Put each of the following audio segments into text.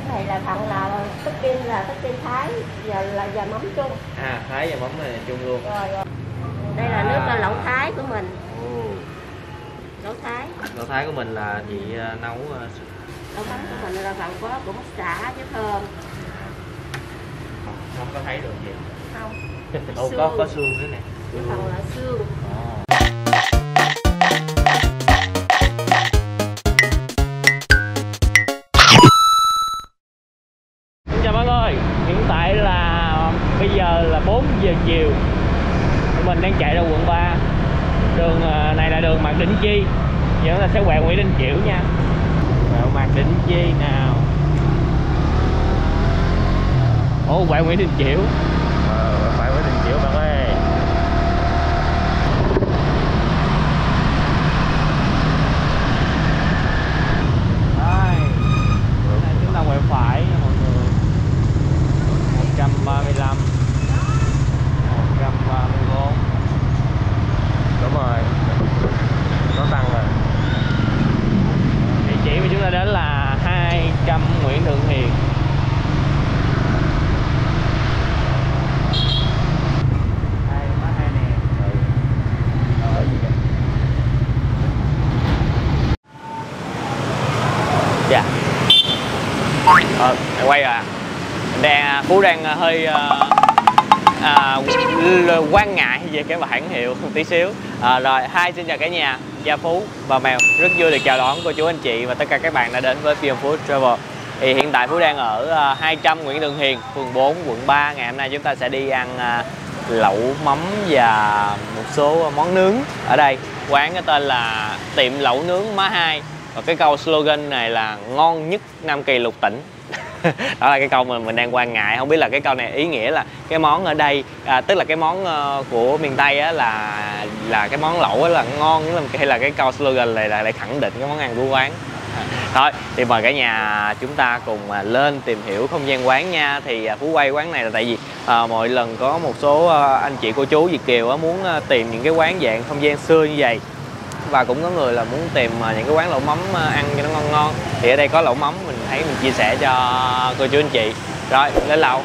Này là phần là tất kim Thái, giờ là mắm chung. À, Thái và mắm này chung luôn. Rồi. Đây là nước lẩu Thái của mình. Lẩu Thái. Lẩu Thái của mình là chị nấu. Lẩu mắm của mình là phần có cũng xả với thơm. Không có thấy được gì. Không. Có xương nữa nè. Cái phần là xương. Chào mọi người, hiện tại là bây giờ là 4 giờ chiều. Mình đang chạy ra quận 3. Đường này là đường Mạc Đỉnh Chi. Giờ là sẽ quẹo Nguyễn Đình Chiểu nha. Quẹo Mạc Đỉnh Chi nào. Ồ, quẹo Nguyễn Đình Chiểu. Phải Nguyễn Đình Chiểu bạn ơi. Đây, chúng ta quẹo phải nha mọi người. 135, 134. Đúng rồi, nó tăng rồi. Địa chỉ mà chúng ta đến là 200 Nguyễn Thượng Hiền. Dạ. Quay à. Phú đang hơi quan ngại về cái bảng hiệu một tí xíu. Rồi, xin chào cả nhà, Gia Phú và Mèo. Rất vui được chào đón cô chú anh chị và tất cả các bạn đã đến với PM Food Travel. Thì hiện tại Phú đang ở 200 Nguyễn Thượng Hiền, phường 4, quận 3. Ngày hôm nay chúng ta sẽ đi ăn lẩu mắm và một số món nướng ở đây. Quán có tên là tiệm lẩu nướng Má Hai. Và cái câu slogan này là ngon nhất Nam Kỳ Lục Tỉnh. Đó là cái câu mà mình đang quan ngại. Không biết là cái câu này ý nghĩa là cái món ở đây, tức là cái món của miền Tây á, là cái món lẩu á là ngon, hay là cái câu slogan này lại khẳng định cái món ăn của quán. Thôi thì mời cả nhà chúng ta cùng lên tìm hiểu không gian quán nha. Thì Phú quay quán này là tại vì mỗi lần có một số anh chị cô chú Việt kiều muốn tìm những cái quán dạng không gian xưa như vậy, và cũng có người là muốn tìm những cái quán lẩu mắm ăn cho nó ngon ngon, thì ở đây có lẩu mắm mình thấy mình chia sẻ cho cô chú anh chị. Rồi lên lẩu,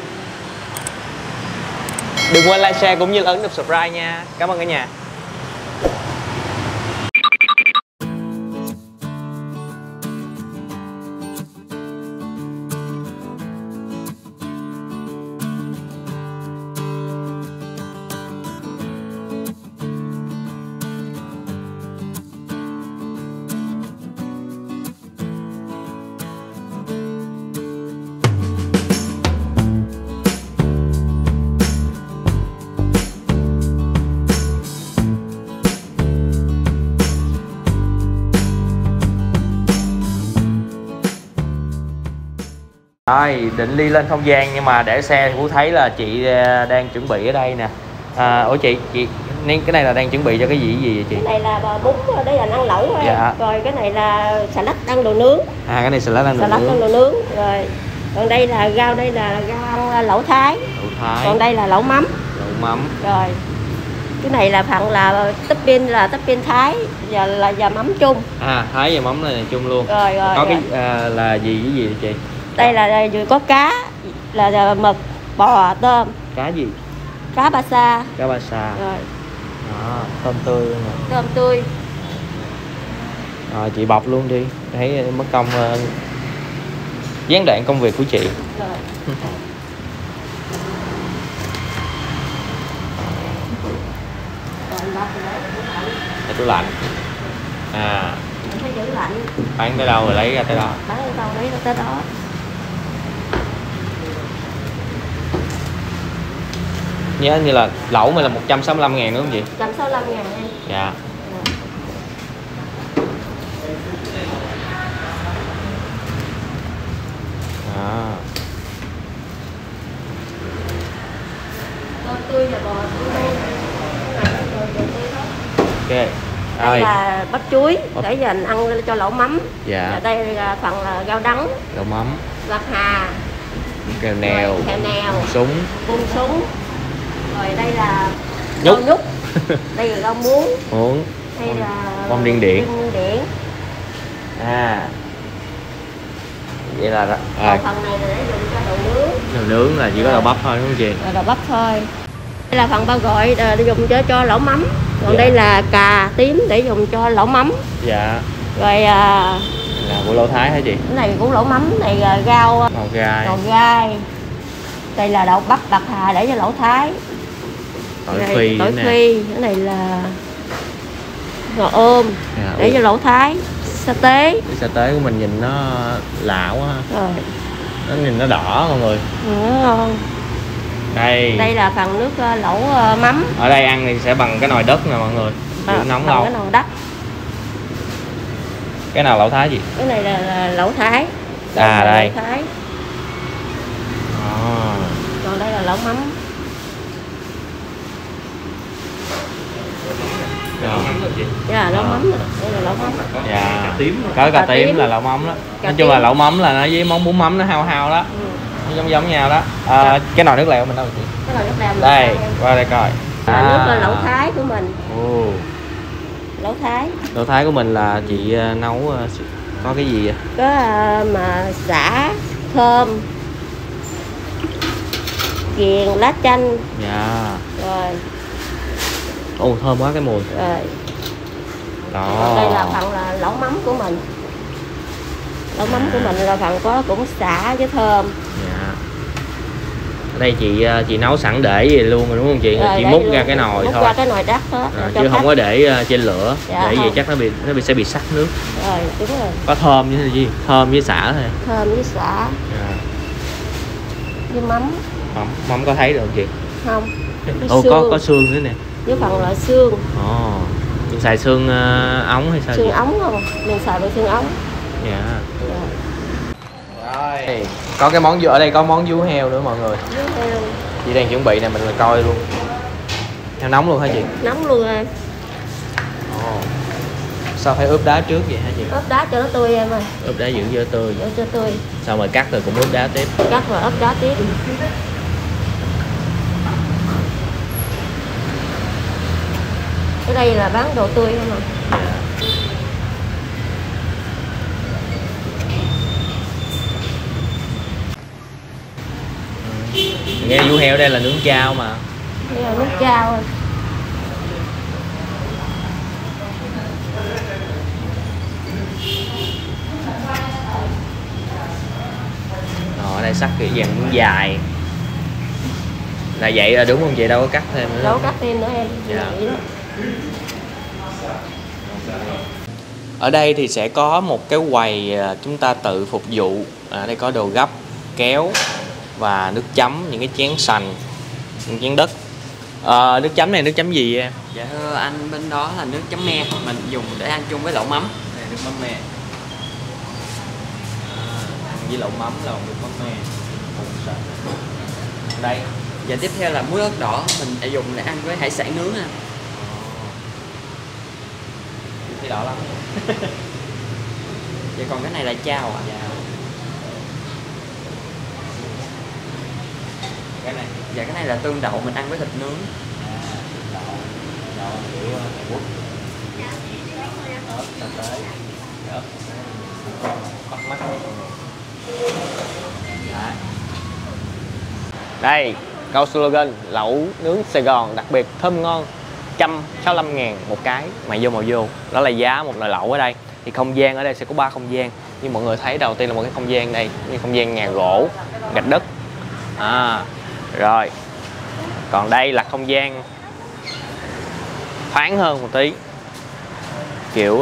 đừng quên like share cũng như ấn nút subscribe nha. Cảm ơn cả nhà. Rồi, định đi lên không gian nhưng mà để xe thì Phú thấy là chị đang chuẩn bị ở đây nè. Ủa chị cái này là đang chuẩn bị cho cái gì vậy chị? Cái này là bún, đây là ăn lẩu thôi. Dạ. Rồi cái này là salad ăn đồ nướng. Cái này salad ăn đồ nướng. Ăn đồ nướng. Rồi còn đây là rau, đây là rau ăn lẩu Thái. Lẩu Thái. Còn đây là lẩu mắm. Lẩu mắm. Rồi cái này là phần là topping Thái, giờ mắm chung. Thái và mắm này là chung luôn. Rồi có cái là gì với gì chị? Đây là vừa có cá, là mực, bò, tôm. Cá gì? Cá ba sa. Cá ba sa. Rồi. Tôm tươi luôn nè. Tôm tươi. Rồi chị bọc luôn đi, thấy mất công gián đoạn công việc của chị. Rồi. Để tủ lạnh. Phải giữ lạnh. Bán tới đâu rồi lấy ra tới đó. Bán tới đâu lấy ra tới đó. Nhớ như là lẩu mình là 165.000 đúng không chị? 165.000 em. Dạ. Tôm tươi và bò tươi. Ok. Đây là bắp chuối để dành ăn cho lẩu mắm. Dạ. Và đây là phần là rau đắng, rau mắm, bạc hà, kèo nèo, súng. Rồi đây là nhúc. Đây là rau muống. Đây là bông điên điển. Vậy là Còn phần này là để dùng cho đồ nướng. đồ nướng là chỉ có đậu bắp thôi đúng không chị? Đậu bắp thôi. Đây là phần bao gọi để dùng cho lẩu mắm. Còn Dạ. đây là cà tím để dùng cho lẩu mắm. Dạ. Rồi Là của lẩu Thái hả chị? cái này cũng lẩu mắm, này là rau Ngò gai. ngò gai. Đây là đậu bắp bạc hà để cho lẩu Thái. Tỏi phi. Tỏi phi. Cái này là ngò ôm để cho lẩu Thái. Sa tế. Cái sa tế của mình nhìn nó lạ quá ha. Rồi. Nó nhìn nó đỏ mọi người. Ngon. Đây là phần nước lẩu mắm. Ở đây ăn thì sẽ bằng cái nồi đất nè mọi người. Giữ nóng lâu. Cái nồi đất. Cái nào lẩu Thái gì? Cái này là lẩu Thái. Đây. Lẩu Thái. Còn đây là lẩu mắm. Dạ, lẩu mắm nè. Đây là lẩu mắm. Dạ. Có cà tím là lẩu mắm đó. Nói chung là lẩu mắm là nó với món bún mắm nó hao hao đó. Nó giống nhau đó. Cái nồi nước lèo mình đâu chị? Cái nồi nước lèo. Đây, qua đây coi. Nước là lẩu Thái của mình. Lẩu Thái. Lẩu Thái của mình là chị nấu có cái gì vậy? Có mà sả, thơm, kiềng, lá chanh. Dạ. Rồi. Ồ, thơm quá cái mùi. Rồi. Đó. Còn đây là phần là lẩu mắm của mình. Lẩu mắm của mình là phần có cũng xả với thơm. Dạ. Ở đây chị nấu sẵn để gì luôn rồi đúng không chị? Chị múc ra cái nồi thôi. Múc ra cái nồi đất hết. Chứ không có để trên lửa. Dạ, để vậy chắc nó sẽ bị sắc nước. Rồi, đúng rồi. Có thơm với gì? Thơm với sả thôi. Thơm với sả. Dạ. Với mắm. Mắm có thấy được không chị? Không. Có xương nữa nè. Với phần là xương. Mình xài xương ống hay sao? Xương ống không? Mình xài bằng xương ống. Dạ. Rồi. Có cái món ở đây có món vú heo nữa mọi người. Vú heo. Chị đang chuẩn bị nè, mình coi luôn. Heo nóng luôn hả chị? Nóng luôn em. Sao phải ướp đá trước vậy hả chị? Ướp đá cho nó tươi em ơi. Ướp đá giữ cho tươi. Giữ cho tươi. Xong rồi cắt rồi cũng ướp đá tiếp. Cắt rồi ướp đá tiếp. Ở đây là bán đồ tươi không ạ? Nghe vú heo đây là nướng chao mà. Đây là nướng chao. Ở đây sắc kiểu dạng miếng dài. Là vậy là đúng không chị? Đâu có cắt thêm nữa. Đâu có cắt thêm nữa em. Dạ. Ở đây thì sẽ có một cái quầy chúng ta tự phục vụ. Ở đây có đồ gấp, kéo và nước chấm, những cái chén sành, những chén đất. Nước chấm này nước chấm gì vậy em? Dạ thưa anh, bên đó là nước chấm me, mình dùng để ăn chung với lẩu mắm. Đây, nước mắm me. Ăn với lẩu mắm là nước mắm me. Đây. Dạ tiếp theo là muối ớt đỏ, mình sẽ dùng để ăn với hải sản nướng anh. Thấy đỏ lắm. Dạ còn cái này là chao ạ. Cái này. Dạ cái này là tương đậu, mình ăn với thịt nướng. Đậu kiểu bút. Ớt, cà tế. Ớt. Bắt mắt. Đây, câu slogan lẩu nướng Sài Gòn đặc biệt thơm ngon, 165.000 một cái, mày vô. Đó là giá một nồi lẩu ở đây. Thì không gian ở đây sẽ có 3 không gian. Như mọi người thấy đầu tiên là một cái không gian đây, như không gian nhà gỗ, gạch đất. Rồi. Còn đây là không gian thoáng hơn một tí. Kiểu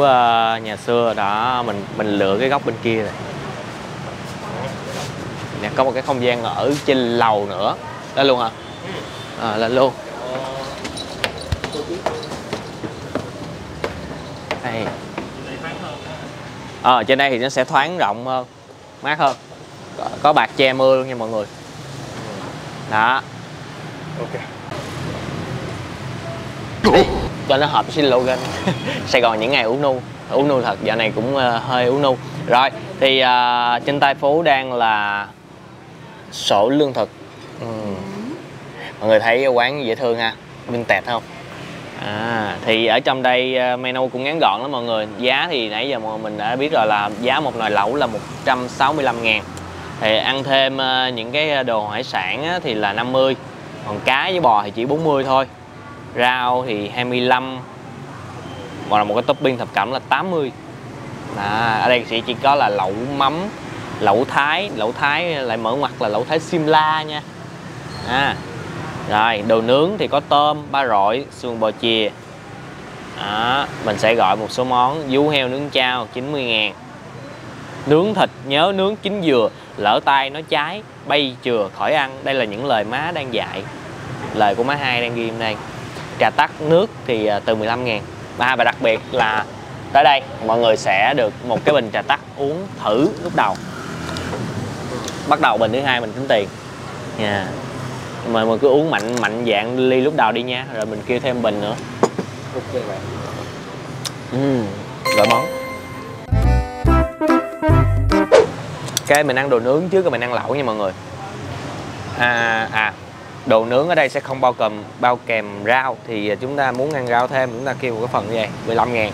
nhà xưa đó, mình lựa cái góc bên kia này. Nè, có một cái không gian ở trên lầu nữa. Lên luôn hả? Lên luôn. Đây. Trên đây thì nó sẽ thoáng rộng hơn, mát hơn. Có bạt che mưa luôn nha mọi người. Đó. Ok. Cho nó hợp với slogan Sài Gòn những ngày ủ nu thật, dạo này cũng hơi ủ nu. Rồi thì trên tay Phú đang là sổ lương thực. Mọi người thấy quán dễ thương ha, vintage không? Thì ở trong đây menu cũng ngắn gọn lắm mọi người. Giá thì nãy giờ mình đã biết rồi, là giá một nồi lẩu là 165.000. Thì ăn thêm những cái đồ hải sản á, thì là 50. Còn cá với bò thì chỉ 40 thôi. Rau thì 25. Còn là một cái topping thập cẩm là 80. Ở đây chỉ có là lẩu mắm, lẩu thái lại mở ngoặt là lẩu thái Simla nha. Rồi đồ nướng thì có tôm, ba rọi, xương bò chìa. Mình sẽ gọi một số món: vú heo nướng chao 90.000. Nướng thịt nhớ nướng chín dừa, lỡ tay nó cháy, bay chừa khỏi ăn. Đây là những lời má đang dạy, lời của má Hai đang ghi đây. Trà tắc nước thì từ 15.000. Và đặc biệt là tới đây mọi người sẽ được một cái bình trà tắc uống thử lúc đầu. Bắt đầu bình thứ hai mình tính tiền nha. Mà cứ uống mạnh dạng ly lúc đầu đi nha, rồi mình kêu thêm bình nữa. Ok bạn. Gọi món. Ok, mình ăn đồ nướng trước rồi mình ăn lẩu nha mọi người. Đồ nướng ở đây sẽ không bao kèm rau. Thì chúng ta muốn ăn rau thêm, chúng ta kêu một cái phần như vậy, 15.000.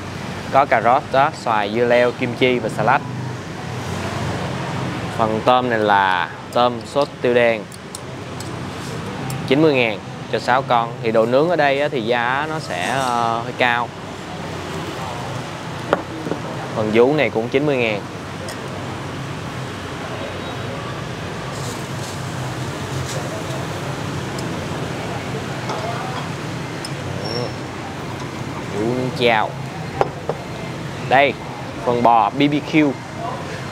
Có cà rốt, đó, xoài, dưa leo, kim chi và salad. Phần tôm này là tôm sốt tiêu đen, 90.000 cho 6 con. Thì đồ nướng ở đây thì giá nó sẽ hơi cao. Phần vú này cũng 90.000. Vú nướng chao. Đây, phần bò BBQ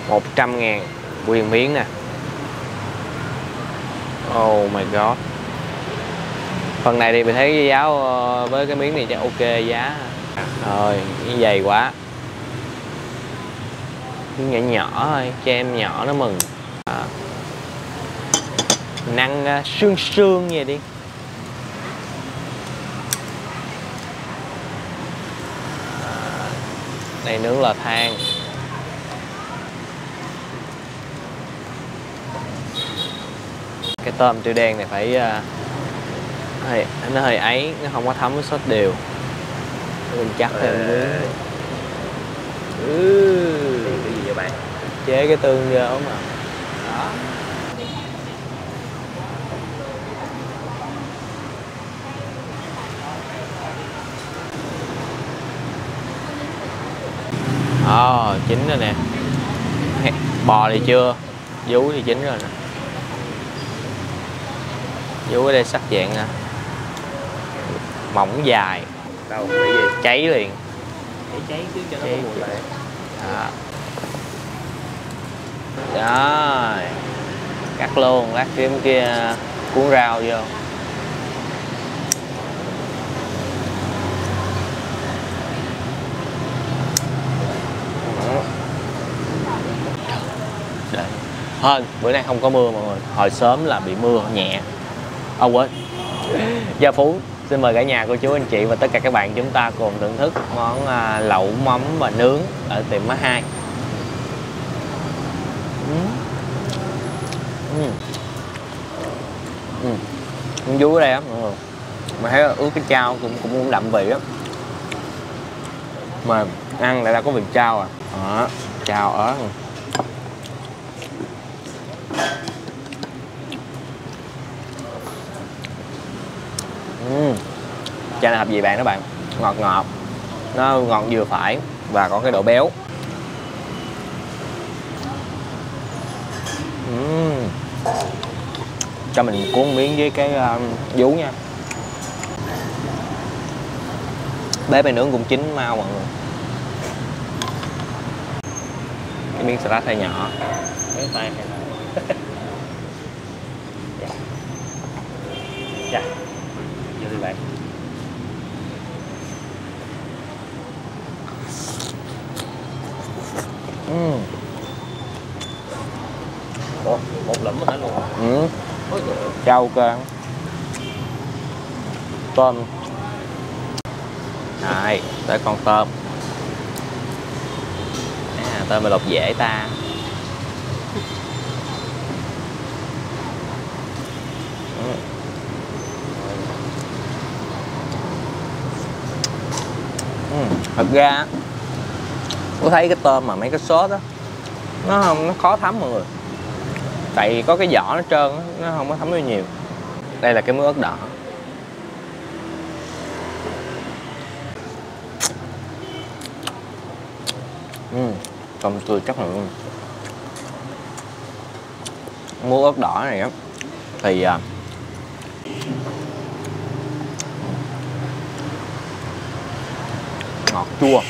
100.000 nguyên miếng nè. Oh my god. Phần này thì mình thấy giá với cái miếng này chắc ok giá. Rồi, cái dày quá. Miếng nhỏ thôi, cho em nhỏ nó mừng. Mình ăn sương vậy đi. Đây nướng lò than. Cái tôm tiêu đen này phải nó hơi ấy, nó không có thấm với sốt đều. Mình chắc thêm miếng. Cái gì vậy bạn? Chế cái tương vô mà. Đó. Chín rồi nè. Bò thì chưa, vú thì chín rồi nè. Vú ở đây sắc dạng nè, mỏng dài. Đâu, cái gì? Cháy liền. Cháy chứ cho nó có mùi lại. Rồi, cắt luôn, lát kiếm kia cuốn rau vô. Hơn bữa nay không có mưa mọi người, hồi sớm là bị mưa nhẹ. Quên, Gia Phú xin mời cả nhà, cô chú, anh chị và tất cả các bạn chúng ta cùng thưởng thức món lẩu mắm và nướng ở tiệm Má Hai. Vú ở đây á mọi người, mà thấy ướp cái chao cũng đậm vị á, mà ăn lại đã có vị chao chao ớt. Chai này hợp gì bạn đó bạn, ngọt nó ngọt vừa phải và có cái độ béo. Cho mình cuốn miếng với cái vú nha. Bếp này nướng cũng chín mau mọi người. Cái miếng salad hơi nhỏ, cái tay này dạ vô đi bạn. Một lẫm hết luôn. Chao ok. Tôm. Này, tới con tôm. Tôm mà lột dễ ta. Thực ra tôi thấy cái tôm mà mấy cái sốt á nó khó thấm mọi người, tại vì có cái vỏ nó trơn á, nó không có thấm được nhiều. Đây là cái muối ớt đỏ. Tôm tươi chất lượng luôn. Muối ớt đỏ này á thì ngọt chua,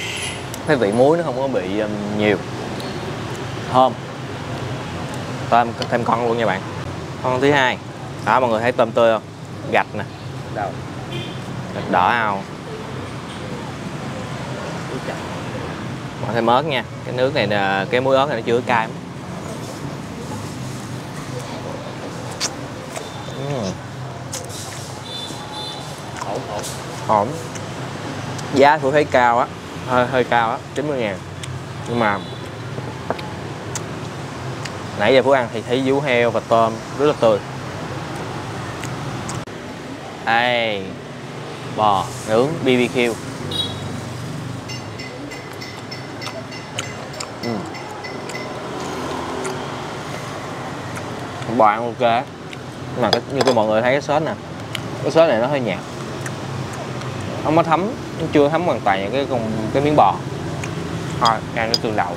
cái vị muối nó không có bị nhiều, thơm. Tôm thêm con luôn nha bạn. Con thứ hai đó, mọi người thấy tôm tươi không, gạch nè, gạch đỏ ao. Bỏ thêm ớt nha, cái nước này là cái muối ớt này nó chưa cay lắm. Ổn. Giá tôi thấy cao á, hơi cao á, 90.000. Nhưng mà nãy giờ Phú ăn thì thấy vú heo và tôm rất là tươi. Đây, bò nướng BBQ. Bò ăn ok á. Nhưng mà như mọi người thấy cái sốt nè, cái sốt này nó hơi nhạt, không có thấm, nó chưa thấm hoàn toàn cái miếng bò. Thôi ăn cái tương đậu.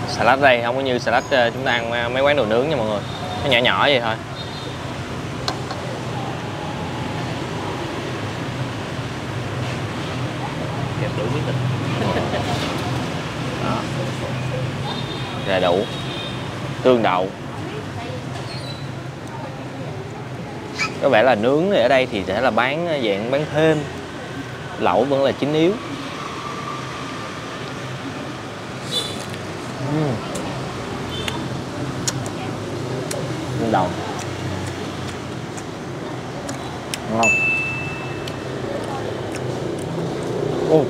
Salad đây không có như salad chúng ta ăn mấy quán đồ nướng nha mọi người, nó nhỏ nhỏ vậy thôi. Kẹp đủ miếng thịt. Đó. Đầy đủ. Tương đậu. Có vẻ là nướng ở đây thì sẽ là bán dạng bán thêm, lẩu vẫn là chính yếu. Tương đậu ngon.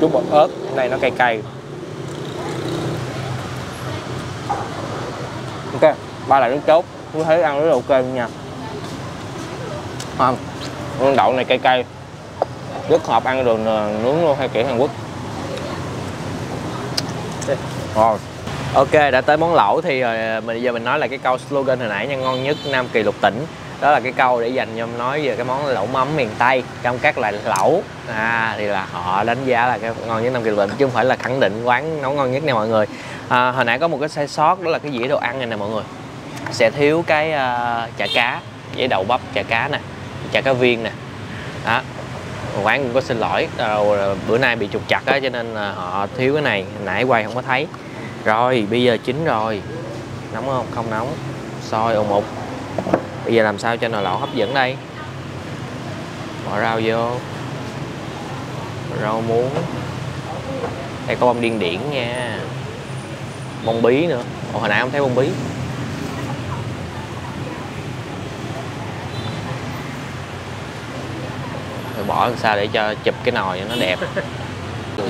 Chút bột ớt đây nó cay cay. Ok, ba là nước chốt, tôi thấy ăn rất là ok luôn nha. Không, con đậu này cay cay, rất hợp ăn đồ nướng luôn hay kiểu Hàn Quốc. Rồi, ok, đã tới món lẩu thì bây giờ mình nói là cái câu slogan hồi nãy nha, ngon nhất Nam Kỳ Lục Tỉnh. Đó là cái câu để dành cho em nói về cái món lẩu mắm miền Tây, trong các loại lẩu. Thì là họ đánh giá là cái ngon nhất Nam Kỳ Lục Tỉnh, chứ không phải là khẳng định quán nấu ngon nhất nè mọi người. Hồi nãy có một cái sai sót, đó là cái dĩa đồ ăn này nè mọi người, sẽ thiếu cái chả cá với đậu bắp chả cá nè, chả cá viên nè. Đó, quán cũng có xin lỗi, bữa nay bị trục chặt á, cho nên là họ thiếu cái này, nãy quay không có thấy. Rồi bây giờ chín rồi, nóng không? Không nóng, sôi ồn ục. Bây giờ làm sao cho nồi lẩu hấp dẫn đây? Bỏ rau vô, rau muống, đây có bông điên điển nha, bông bí nữa. Hồi nãy không thấy bông bí. Rồi bỏ làm sao để cho chụp cái nồi cho nó đẹp.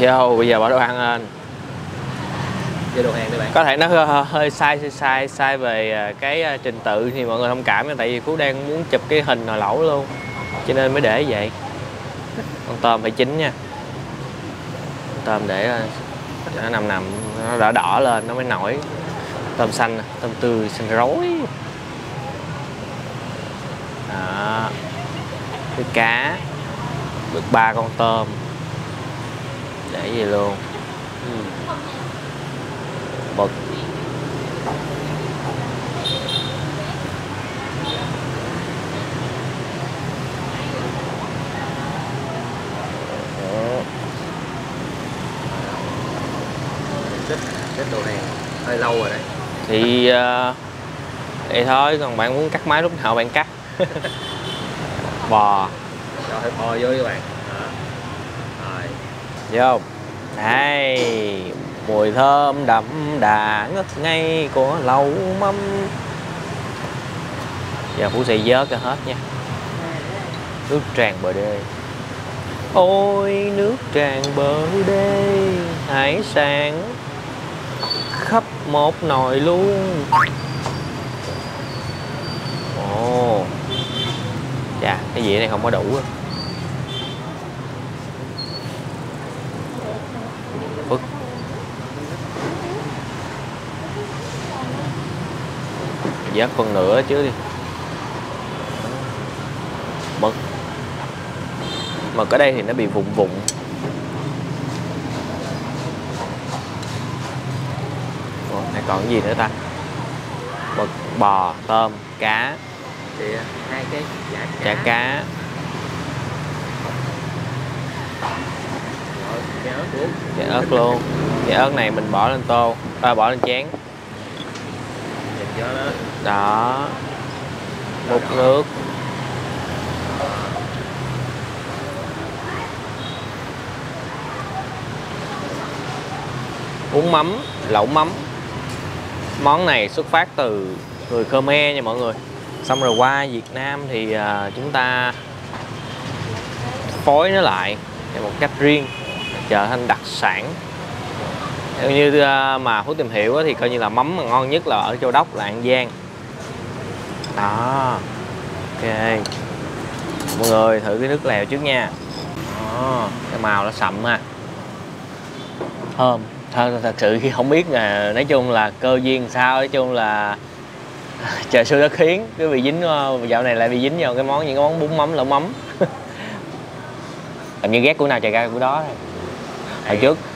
Vô, bây giờ bỏ đồ ăn lên. Đồ hàng đây bạn. Có thể nó hơi sai về cái trình tự thì mọi người thông cảm, tại vì Phú đang muốn chụp cái hình nồi lẩu luôn, cho nên mới để vậy. Con tôm phải chín nha, tôm để cho nó nằm nó đỏ đỏ lên nó mới nổi. Tôm xanh, tôm tươi xanh rối. Đó, cái cá được 3 con tôm để gì luôn. Bực. Xếp đồ này hơi lâu rồi đấy. Thì vậy thôi, còn bạn muốn cắt máy lúc nào bạn cắt. Bò. Cho hơi bò vô các bạn. Rồi. Vô. Đây, mùi thơm đậm đà ngất ngây của lẩu mắm. Giờ Phú sẽ vớt cho hết nha. Nước tràn bờ đê. Ôi nước tràn bờ đê, hải sản khắp một nồi luôn. Ồ, chà, cái dĩa này không có đủ. Vớt phần nửa chứ đi. Mực. Mực ở đây thì nó bị vụn vụn. Ủa, này còn cái gì nữa ta? Mực, bò, tôm, cá. Thì hai cái Chả cá. cái ớt luôn. Cái ớt luôn. Cái ớt này mình bỏ lên tô, bỏ lên chén. Nhìn cho nó Đó. Múc nước. Bún mắm, lẩu mắm. Món này xuất phát từ người Khmer nha mọi người. Xong rồi qua Việt Nam thì chúng ta phối nó lại theo một cách riêng, trở thành đặc sản. Theo như mà Phú tìm hiểu thì coi như là mắm mà ngon nhất là ở Châu Đốc, là An Giang. Đó. Ok. Mọi người thử cái nước lèo trước nha. Đó. Cái màu nó sậm ha. Thơm. Thật sự khi không biết là nói chung là cơ duyên sao, nói chung là trời xui đất khiến cứ bị dính, dạo này lại bị dính vào những cái món bún mắm lẩu mắm. Làm như ghét của nào chạy ra của đó.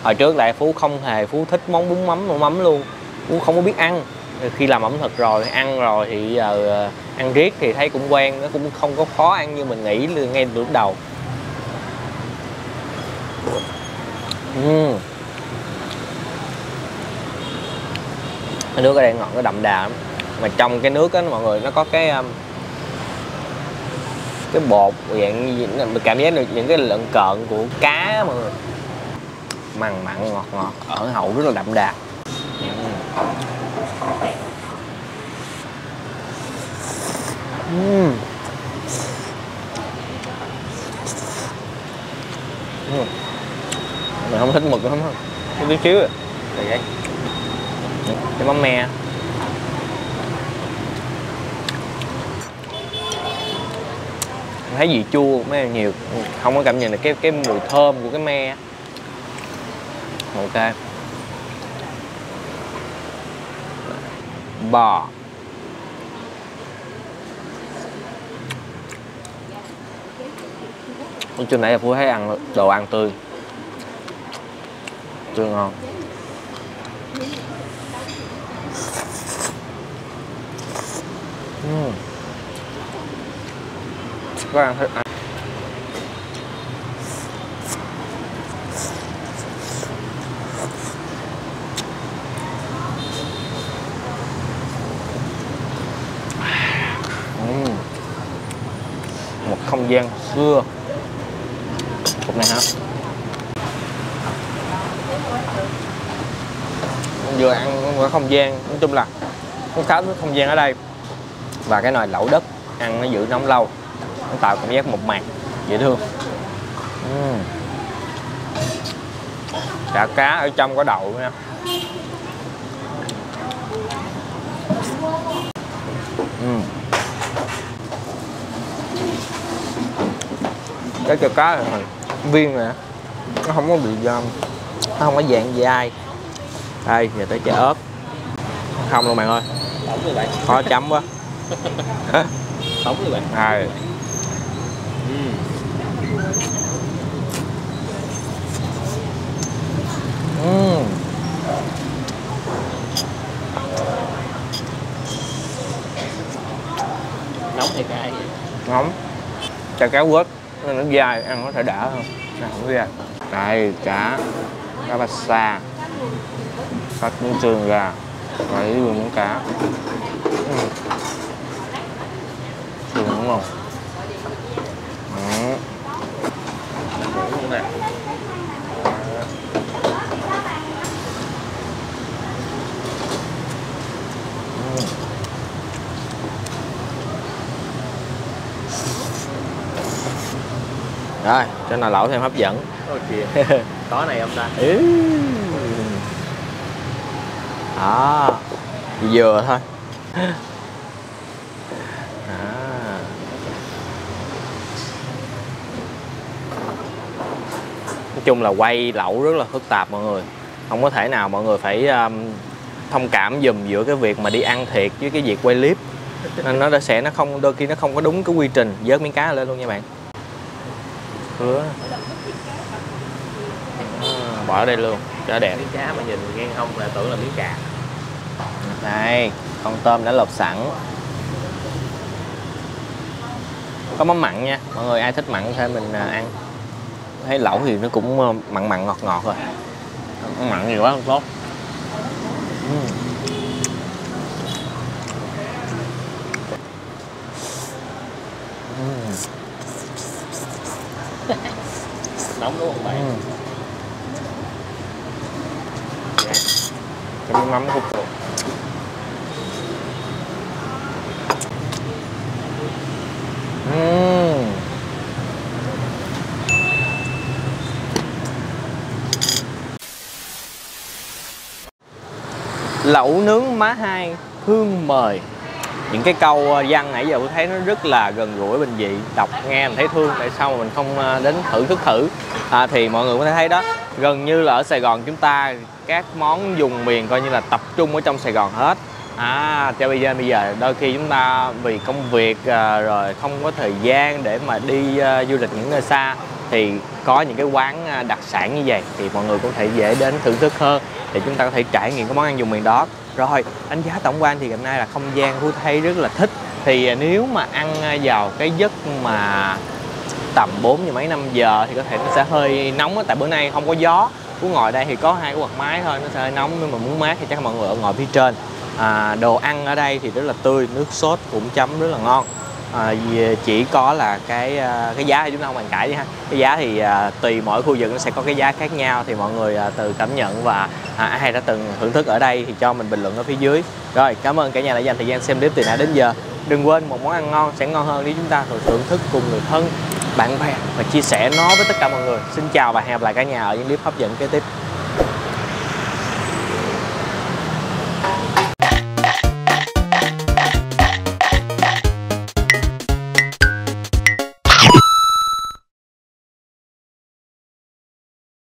Hồi trước lại Phú không hề Phú thích món bún mắm lẩu mắm luôn. Phú không có biết ăn. Khi làm ẩm thực rồi, ăn rồi thì giờ ăn riết thì thấy cũng quen, nó cũng không có khó ăn như mình nghĩ ngay từ lúc đầu. Cái nước ở đây ngọt, nó đậm đà lắm. Mà trong cái nước á mọi người, nó có cái bột dạng, cảm giác được những cái lợn cợn của cá mọi người. Mặn mặn ngọt ngọt, ở hậu rất là đậm đà. Mình không thích mực lắm, cái tí xíu rồi. Cái mắm me. Thấy vị chua mấy nhiều, không có cảm nhận được cái mùi thơm của cái me. Ok. Bò. Trước nãy là Phú thấy ăn đồ ăn tươi ngon. Có ăn thích ăn. Một không gian xưa. Cục này hả? Vừa ăn vừa không gian, nói chung là cũng khá thích không gian ở đây. Và cái nồi lẩu đất ăn nó giữ nóng lâu, nó tạo cảm giác mộc mạc dễ thương. Chả cá ở trong có đậu nha. Cái chả cá này viên nè, nó không có bị nó không có dạng dai. Đây giờ tới chả ớt không luôn bạn ơi, khó chấm quá. Sống rồi bạn. Rồi. Nóng thì cay. Nóng. Chả cá quết nó dai, ăn nó sẽ đã hơn. Nó không có dai. Đây cá bát xa, cắt miếng sườn ra, rồi với miếng cá. Sườn đúng không? Đúng nè. Rồi, cho nồi lẩu thêm hấp dẫn. Ôi kìa. Có này không ta? Đó, vừa thôi. Nói chung là quay lẩu rất là phức tạp mọi người. Không có thể nào mọi người phải thông cảm dùm giữa cái việc mà đi ăn thiệt với cái việc quay clip. Nên nó sẽ nó không, đôi khi nó không có đúng cái quy trình. Vớt miếng cá lên luôn nha bạn. Bỏ ở đây luôn cho đẹp. Miếng cá mà nhìn ngang hông là tưởng là miếng cà. Đây, con tôm đã lột sẵn. Có mắm mặn nha, mọi người ai thích mặn thì mình ăn. Thấy lẩu thì nó cũng mặn mặn ngọt ngọt rồi. Mặn nhiều quá không tốt. Nóng đúng không bạn? Cái miếng mắm hút luôn. Lẩu nướng má hai hương mời. Những cái câu văn nãy giờ tôi thấy nó rất là gần gũi bình dị, đọc nghe mình thấy thương, tại sao mà mình không đến thử thì mọi người có thể thấy đó, gần như là ở Sài Gòn chúng ta các món vùng miền coi như là tập trung ở trong Sài Gòn hết. Cho bây giờ đôi khi chúng ta vì công việc rồi không có thời gian để mà đi du lịch những nơi xa, thì có những cái quán đặc sản như vậy thì mọi người cũng thể dễ đến thưởng thức hơn để chúng ta có thể trải nghiệm cái món ăn vùng miền đó. Rồi đánh giá tổng quan thì ngày nay là không gian Phú thấy rất là thích. Thì nếu mà ăn vào cái giấc mà tầm 4 giờ mấy 5 giờ thì có thể nó sẽ hơi nóng á, tại bữa nay không có gió. Phú ngồi đây thì có 2 cái quạt máy thôi, nó sẽ hơi nóng, nhưng mà muốn mát thì chắc mọi người ở ngồi phía trên. Đồ ăn ở đây thì rất là tươi, nước sốt cũng chấm rất là ngon. Chỉ có là cái giá thì chúng ta không bàn cãi đi ha. Cái giá thì tùy mỗi khu vực nó sẽ có cái giá khác nhau, thì mọi người từ cảm nhận và ai đã từng thưởng thức ở đây thì cho mình bình luận ở phía dưới. Rồi, cảm ơn cả nhà đã dành thời gian xem clip từ nãy đến giờ. Đừng quên một món ăn ngon sẽ ngon hơn nếu chúng ta thưởng thức cùng người thân, bạn bè và chia sẻ nó với tất cả mọi người. Xin chào và hẹn gặp lại cả nhà ở những clip hấp dẫn kế tiếp.